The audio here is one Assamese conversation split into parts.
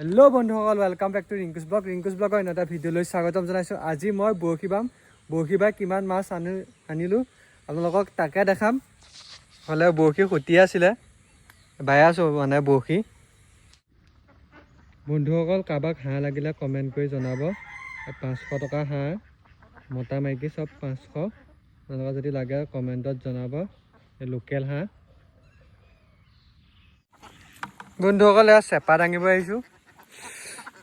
হেল্ল' বন্ধুসকল, ৱেলকাম বেক টু ৰিংকুছ ব্লগৰ এটা ভিডিঅ'লৈ স্বাগতম জনাইছোঁ। আজি মই বৰশী বাই কিমান মাছ আনিলোঁ আপোনালোকক তাকে দেখাম। হ'লে বৰশী সুটি আছিলে, বাই আছোঁ মানে বৰশী। বন্ধুসকল, কাৰোবাক হাঁহ লাগিলে কমেণ্ট কৰি জনাব। 500 টকা হাঁহ, মতা মাইকী চব 500। আপোনালোকৰ যদি লাগে কমেণ্টত জনাব। লোকেল হাঁহ। বন্ধুসকল, এয়া চেপা দাঙিব আহিছোঁ।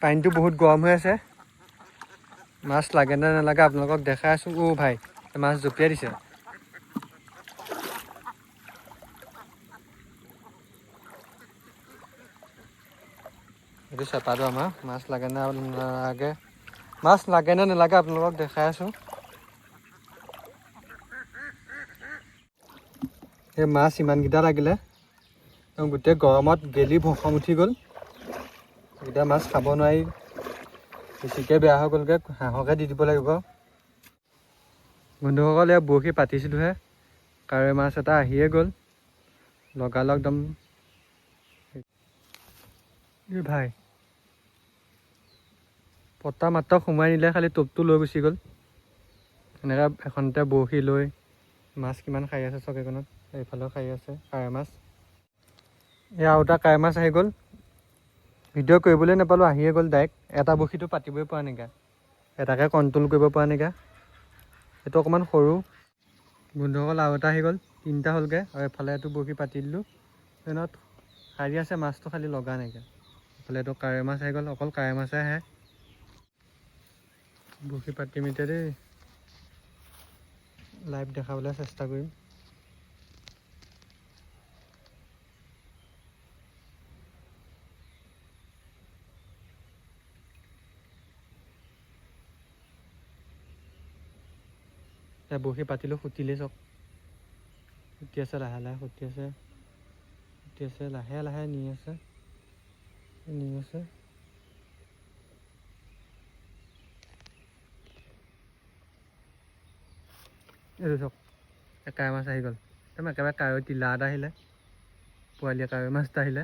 পানীটো বহুত গৰম হৈ আছে। মাছ লাগে নে নালাগে আপোনালোকক দেখাই আছোঁ। ভাই মাছ জঁপিয়াই দিছে। এইটো চেপাটো আমাৰ মাছ লাগে নে নালাগে আপোনালোকক দেখাই আছোঁ। এই মাছ ইমানকেইটা লাগিলে, গোটেই গৰমত গেলি ভসম উঠি গ'ল। এইকেইটা মাছ খাব নোৱাৰি, বেছিকৈ বেয়া হৈ গ'লগৈ। হাঁহকে দি দিব লাগিব। বন্ধুসকল, এয়া বৰশী পাতিছিলোঁহে, কাৱৈ মাছ এটা আহিয়ে গ'ল। লগালগ একদম ভাই পতা মাত্ৰ সোমাই নিলে, খালি টোপটো লৈ গুচি গ'ল। এনেকৈ এখনতে বৰশী লৈ মাছ কিমান খাই আছে চক এইখনত। এইফালেও খাই আছে কাৱৈ মাছ। এয়া আৰু এটা কাৱৈ মাছ আহি গ'ল। ভিডিঅ' কৰিবলৈ নাপালোঁ, আহিয়ে গ'ল ডাইৰেক্ট। এটা বৰশীটো পাতিবই পৰা নাইকিয়া, এটাকে কণ্ট্ৰল কৰিব পৰা নাইকিয়া। এইটো অকণমান সৰু। বন্ধুসকল, আৰু এটা আহি গ'ল। 3টা হ'লগৈ। আৰু এফালে এইটো বৰশী পাতি দিলোঁ। ট্ৰেইনত সাৰি আছে মাছটো, খালি লগা নাইকিয়া। এইফালে এইটো কাৱৈ মাছ আহি গ'ল। অকল কাৱৈ মাছে আহে। বৰশী পাতিম এতিয়া দেই, লাইভ দেখাবলৈ চেষ্টা কৰিম। এতিয়া বৰশী পাতিলোঁ, সুটিলেই চক। সুটি আছে লাহে লাহে, সুটি আছে লাহে লাহে, নি আছে। এইটো চক, কাৱৈ মাছ আহি গ'ল। একদম একেবাৰে কাৱৈ টিলা এটা আহিলে, পোৱালীয়ে কাৱৈ মাছ এটা আহিলে।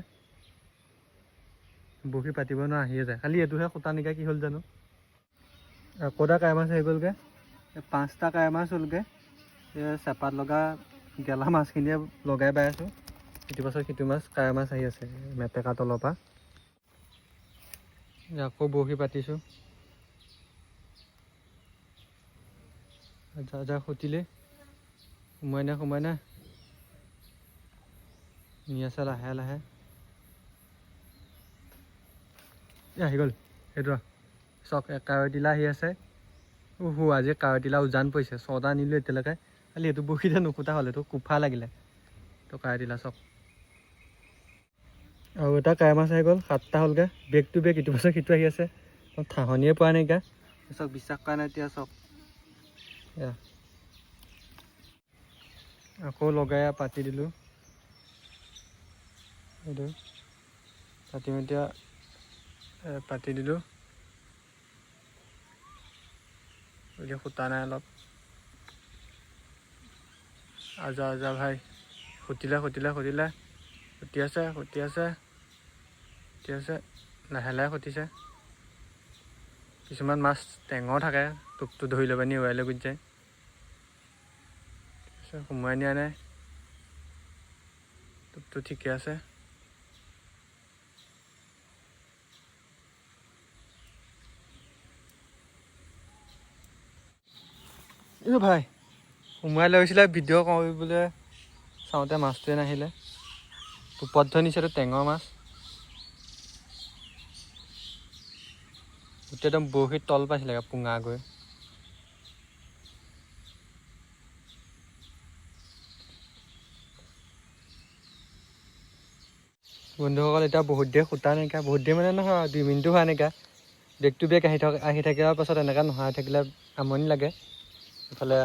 বৰশী পাতিব নোৱাৰা আহিয়ে যায়। খালি এইটোহে খুটা নাইকিয়া, কি হ'ল জানো। আকৌ এটা কাৱৈ মাছ আহি গ'লগৈ। 5টা কাৱৈ মাছ হ'লগৈ। চেপাত লগা গেলা মাছখিনিয়ে লগাই বাই আছোঁ। ইটো পাছত সিটো মাছ কাৱৈ মাছ আহি আছে মেটেকা তলৰ পৰা। আকৌ বৰশী পাতিছোঁ। যা সুটিলে, সোমাই নে নি আছে লাহে লাহে। আহি গ'ল সেইটো চক। কাৱৈ টিলা আহি আছে। আজি কাৱৈ টিলা উজান পৰিছে। 6টা আনিলোঁ এতিয়ালৈকে, খালি এইটো বৰশীতে নুখুটা হ'ল। এইটো কোফা লাগিলে তো কাৱৈ টিলা চক। আৰু এটা কাৱৈ মাছ আহি গ'ল। 7টা হ'লগৈ। বেক টু বেক, ইটো পাছত সিটো আহি আছে। ঠাহনিয়ে পোৱা নাইকিয়া চক। বিশ্বাস কৰা নাই এতিয়া চক। আকৌ লগাই পাতি দিলোঁ। এইটো পাতিম এতিয়া, পাতি দিলোঁ। এতিয়া সূতা নাই অলপ। আজা ভাই, সুটিলে সুটি আছে লাহে লাহে সুটিছে। কিছুমান মাছ টেঙৰ থাকে, টোপটো ধৰি লৈ পানি উৰাই লৈ গুচি যায়। সোমোৱাই নিয়া নাই, টোপটো ঠিকে আছে। ভাই সোমোৱাই লৈ গৈছিলে ভিডিঅ' কৰিবলৈ, চাওঁতে মাছটোৱে নাহিলে। টোপত ধৰি নিছে। এইটো টেঙৰ মাছ। গোটেই একদম বৰশীত তল পাইছিলে পুঙা গৈ। বন্ধুসকল, এতিয়া বহুত দেৰি সূতা নাইকিয়া। বহুত দেৰি মানে নহয়, 2 মিনিটো হোৱা নাইকিয়া। বেক টু বেক আহি থকাৰ পাছত এনেকৈ নোহোৱা হৈ থাকিলে আমনি লাগে। এইফালে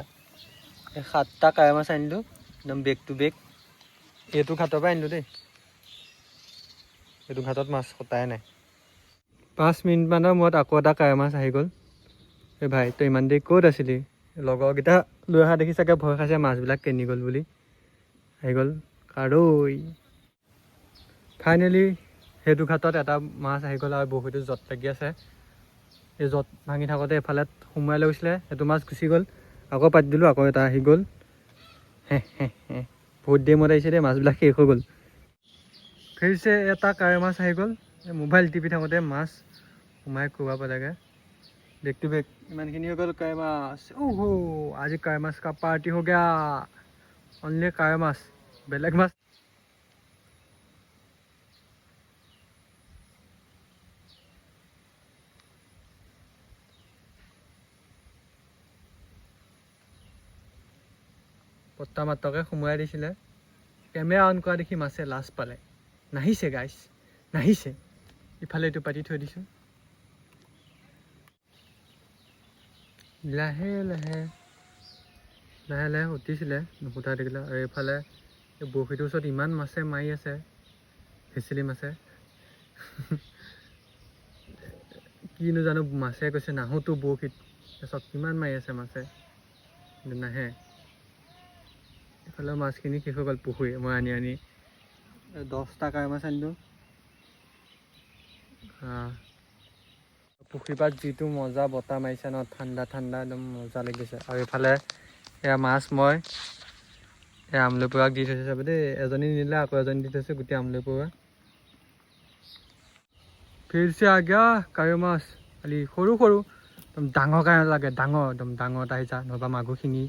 7টা কাৱৈ মাছ আনিলোঁ, একদম বেক টু বেক। এইটো ঘাটৰ পৰা আনিলোঁ দেই। এইটো ঘাটত মাছ কটাই নাই। 5 মিনিটমানৰ মূৰত আকৌ এটা কাৱৈ মাছ আহি গ'ল। ভাই তই ইমান দেৰি ক'ত আছিলি? লগৰকেইটা লৈ অহা দেখি চাগে ভয় খাইছে মাছবিলাক কেনি গ'ল বুলি। আহি গ'ল কাৰৈ। ফাইনেলি সেইটো ঘাটত এটা মাছ আহি গ'ল আৰু বৰশীটো জঁট লাগি আছে। এই জঁট ভাঙি থাকোঁতে এফালে সোমোৱাই লৈ গৈছিলে, সেইটো মাছ গুচি গ'ল। আকৌ পাতি দিলোঁ, আকৌ এটা আহি গ'ল। বহুত দেৰি মূৰত আহিছে দেই, মাছবিলাক শেষ হৈ গ'ল। ফিৰছে এটা কাৱৈ মাছ আহি গ'ল। মোবাইল টিপি থাকোঁতে মাছ সোমাই খুওৱা পালেগৈ। বেক টু বেক ইমানখিনি হৈ গ'ল কাৱৈ মাছ। আজি কাৱৈ মাছ কা পাৰ্টি হৈ গয়া। অনলি কাৱৈ মাছ, বেলেগ মাছ পট্টা মাত্ৰকৈ সোমোৱাই দিছিলে। কেমেৰা অন কৰা দেখি মাছে লাজ পালে, নাহিছে গাইছ, নাহিছে। ইফালে এইটো পাতি থৈ দিছোঁ। লাহে লাহে লাহে লাহে উঠিছিলে, নুফুটা দেখিলে। আৰু এইফালে এই বৰশীটোৰ ওচৰত ইমান মাছে মাৰি আছে, ভেচেলি মাছে। কিনো জানো, মাছে কৈছে নাহোতো বৰশীত। তাৰপিছত কিমান মাৰি আছে মাছে, কিন্তু নাহে। এইফালেও মাছখিনি শেষ হৈ গ'ল পুখুৰী। মই আনি 10টা কাৱৈ মাছ আনিলোঁ। পুখুৰী পাৰত যিটো মজা বতাহ মাৰিছে ন, ঠাণ্ডা ঠাণ্ডা একদম মজা লাগিছে। আৰু এইফালে এয়া মাছ মই এই আমলৈ পৰুৱাক দি থৈছে চাব দেই। এজনী নিদিলে আকৌ এজনী দি থৈছে, গোটেই আমলৈ পৰুৱা। ফিৰছে আগা কাৱৈ মাছ, খালি সৰু সৰু একদম ডাঙৰ কাৱৈ লাগে, ডাঙৰ একদম ডাঙৰ এটা আহিছা, নহ'বা মাগুৰ শিঙি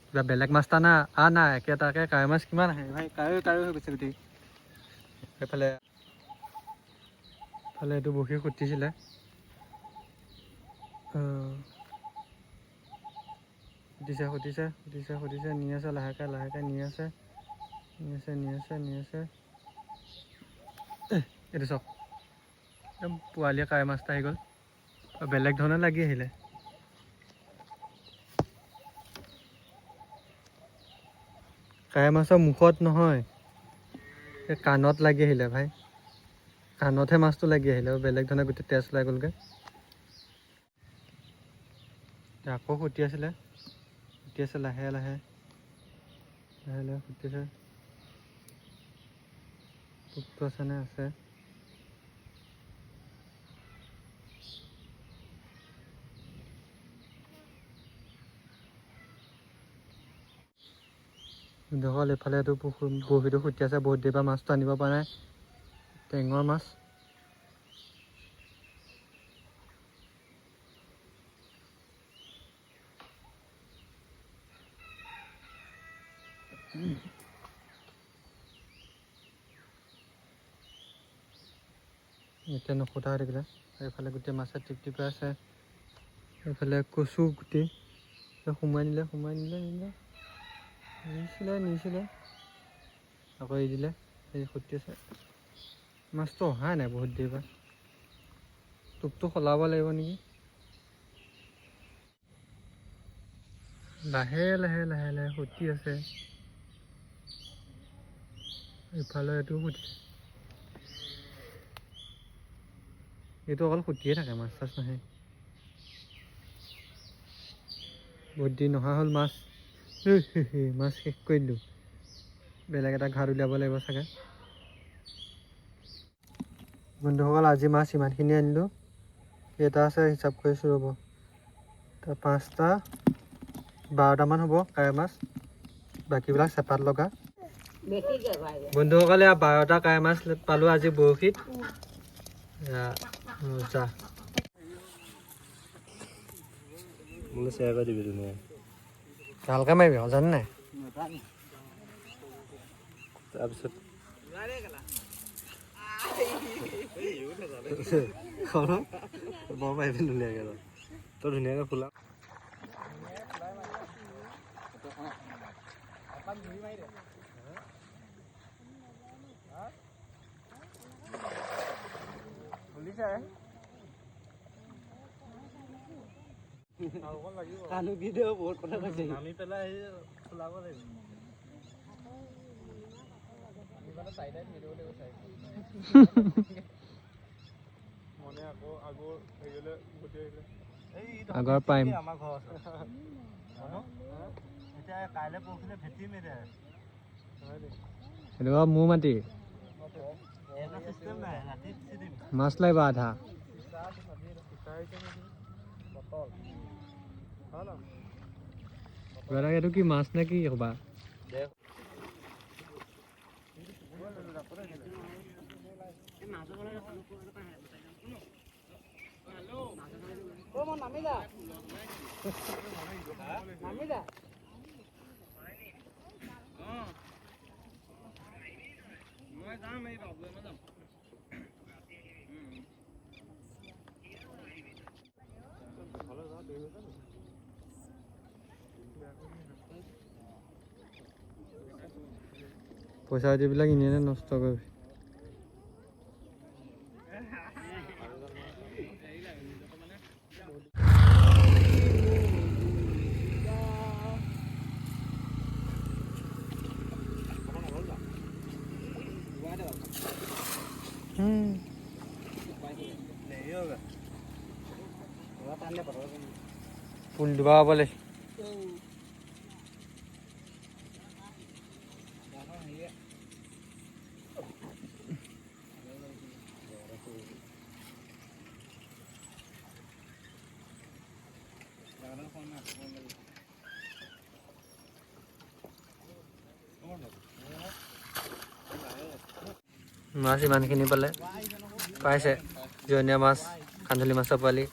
কিবা বেলেগ মাছ এটা না না একেটাকে কাৱৈ মাছ কিমান আহে ভাই, কাৱৈ হৈ গৈছে গোটেই। এইফালে এইটো বৰশী খুটিছিলে। সুধিছে নি আছে, লাহেকৈ লাহেকৈ নি আছে। এইটো চাওক, একদম পোৱালীয়ে কাৱৈ মাছ এটা আহি গ'ল। বেলেগ ধৰণে লাগি আহিলে। কাৱৈ মাছৰ মুখত নহয়, এই কাণত লাগি আহিলে ভাই। কাণতহে মাছটো লাগি আহিলে, আৰু বেলেগ ধৰণে গোটেই তেজ ওলাই গ'লগৈ। আকৌ সুটি আছে লাহে লাহে সুটিছে। টোপটো আছেনে? আছে। দেখল এইফালে এইটো বৰশীটো সুটি আছে, বহুত দেৰিৰ পৰা মাছটো আনিব পৰা নাই। টেঙৰ মাছ। এতিয়া নুফুটা হৈ থাকিলে। এইফালে গোটেই মাছে টিপ টিপাই আছে। এইফালে কচু গুটি সোমোৱাই নিলে নিছিলে আকৌ এৰি দিলে। এই সুটি আছে, মাছটো অহাই নাই বহুত দেৰিৰ পৰা। টোপটো সলাব লাগিব নেকি। লাহে লাহে সুটি আছে। ইফালে এইটো সুটিছে। এইটো অকল সুটিয়ে থাকে, মাছ চাছ নাহে। বহুত দিন নহা হ'ল মাছ। মাছ শেষ কৰি দিলোঁ। বেলেগ এটা ঘাট উলিয়াব লাগিব চাগে। বন্ধুসকল, আজি মাছ ইমানখিনি আনিলোঁ। কেইটা আছে হিচাপ কৰিছোঁ ৰ'ব। 5টা 12টামান হ'ব কাৱৈ মাছ, বাকীবিলাক চেপাত লগা। বন্ধুসকলে 12টা কাৱৈ মাছ পালোঁ আজি বৰশীত। মজা। মোলৈ শ্বেয়াৰ কৰি দিবি ধুনীয়া। ভালকৈ মাৰিবি, জানে নাই? তাৰপিছত বৰ পাৰিবি ধুনীয়াকৈ, তই ধুনীয়াকৈ ফুলা। কাণু কি দেও বহুত কথা কৈছে। নামি পেলাই ফুলাব লাগিব। আগৰ পাৰিম। আমাৰ ঘৰ আছে। এতিয়া কাইলৈ পৰহিলৈ ভেটিম এতিয়া। সেইটো মোৰ মাটি। মাছ লাগিব আধা এইটো কি মাছ নে কি ক'বা পইচা পাতিবিলাক এনেই নষ্ট কৰি ফুল দিবা পালে মাছ ইমানখিনি পালে পাইছে জীয়নীয়া মাছ কান্ধুলি মাছৰ পোৱালি